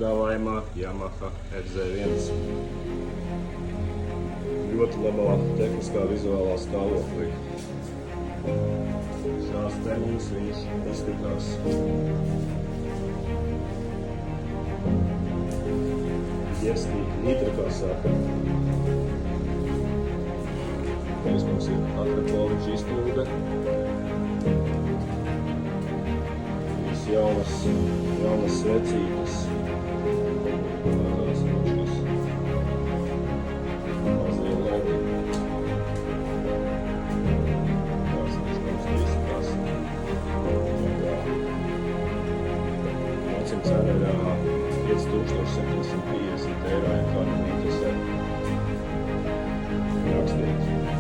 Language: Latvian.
Piedāvājumā Yamaha RZ1 ļoti labā tehniskā vizuālā stāvoklī. Šās terminas viņš izskatās Jeski nitra, kā saka. Pēc mums ir Akrapoviča izplūde. Jaunas svecītes. Tās mašas. Mazie ledi. Tās viņš mums izskatās. Nocim cena ir 5750 eiro, ja kādam interesē. Rakstiet.